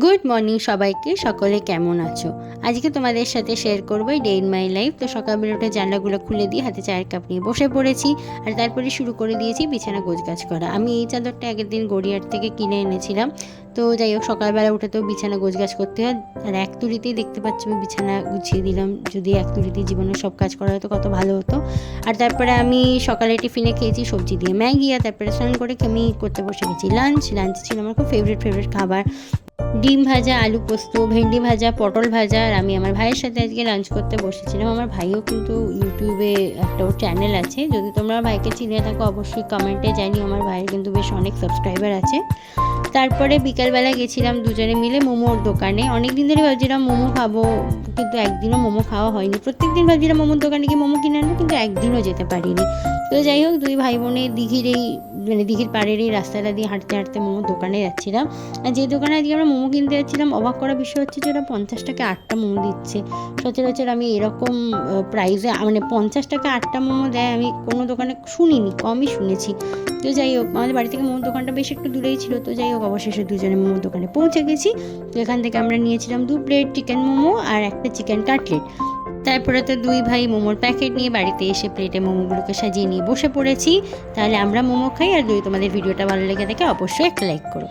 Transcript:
Good morning সবাইকে। সকলে কেমন আছো? আজকে তোমাদের সাথে শেয়ার করবো ডে ইন মাই লাইফ। তো সকালবেলা উঠে জানলাগুলো খুলে দিয়ে হাতে চায়ের কাপ নিয়ে বসে পড়েছি, আর তারপরে শুরু করে দিয়েছি বিছানা গোছগাছ করা। আমি এই চাদরটা আগের দিন গড়িয়ার থেকে কিনে এনেছিলাম। তো যাই হোক, সকালবেলা উঠে তো বিছানা গোছগাছ করতে হয়, আর এক তুড়িতেই দেখতে পাচ্ছ আমি বিছানা গুছিয়ে দিলাম। যদি এক তুড়িতেই জীবনের সব কাজ করা হতো কত ভালো হতো। আর তারপরে আমি সকালে টিফিনে খেয়েছি সবজি দিয়ে ম্যাগি, আর তারপরে স্নান করে আমি করতে বসে গেছি লাঞ্চ ছিল আমার খুব ফেভারিট খাবার। ডিম ভাজা, আলু পোস্ত, ভেন্ডি ভাজা, পটল ভাজা। আর আমি আমার ভাইয়ের সাথে আজকে লাঞ্চ করতে বসেছিলাম। আমার ভাইও কিন্তু ইউটিউবে একটা ওর চ্যানেল আছে, যদি তোমরা ভাইকে চিনে থাকো অবশ্যই কমেন্টে জানিও। আমার ভাইয়ের কিন্তু বেশ অনেক সাবস্ক্রাইবার আছে। তারপরে বিকালবেলা গেছিলাম দুজনে মিলে মোমোর দোকানে। অনেক দিন ধরে ভাবছিলাম মোমো খাবো, কিন্তু একদিনও মোমো খাওয়া হয়নি। প্রত্যেক দিন ভাবছিলাম মোমোর দোকানে গিয়ে মোমো কিনে আনবো, কিন্তু একদিনও যেতে পারিনি। তো যাই হোক, দুই ভাই বোনে দিঘির পাড়ের এই রাস্তাটা দিয়ে হাঁটতে হাঁটতে মোমোর দোকানে যাচ্ছিলাম। আর যে দোকানে আজকে আমরা মোমো কিনতে যাচ্ছিলাম, অবাক করা বিষয় হচ্ছে যে ওরা 50 টাকা 8টা মোমো দিচ্ছে। সচরাচর আমি এরকম প্রাইসে মানে 50 টাকা 8টা মোমো দেয় আমি কোনো দোকানে শুনিনি, কমই শুনেছি। তো যাই হোক, আমাদের বাড়ি থেকে মোমোর দোকানটা বেশ একটু দূরেই ছিল। তো যাই হোক, অবশেষে দুজনে মোমোর দোকানে পৌঁছে গেছি। তো এখান থেকে আমরা নিয়েছিলাম 2 প্লেট চিকেন মোমো আর একটা চিকেন কাটলেট। তারপরে তো দুই ভাই মোমোর প্যাকেট নিয়ে বাড়িতে এসে প্লেটে মোমোগুলোকে সাজিয়ে নিয়ে বসে পড়েছি। তাহলে আমরা মোমো খাই, আর যদি তোমাদের ভিডিওটা ভালো লেগে থাকে অবশ্যই একটা লাইক করো।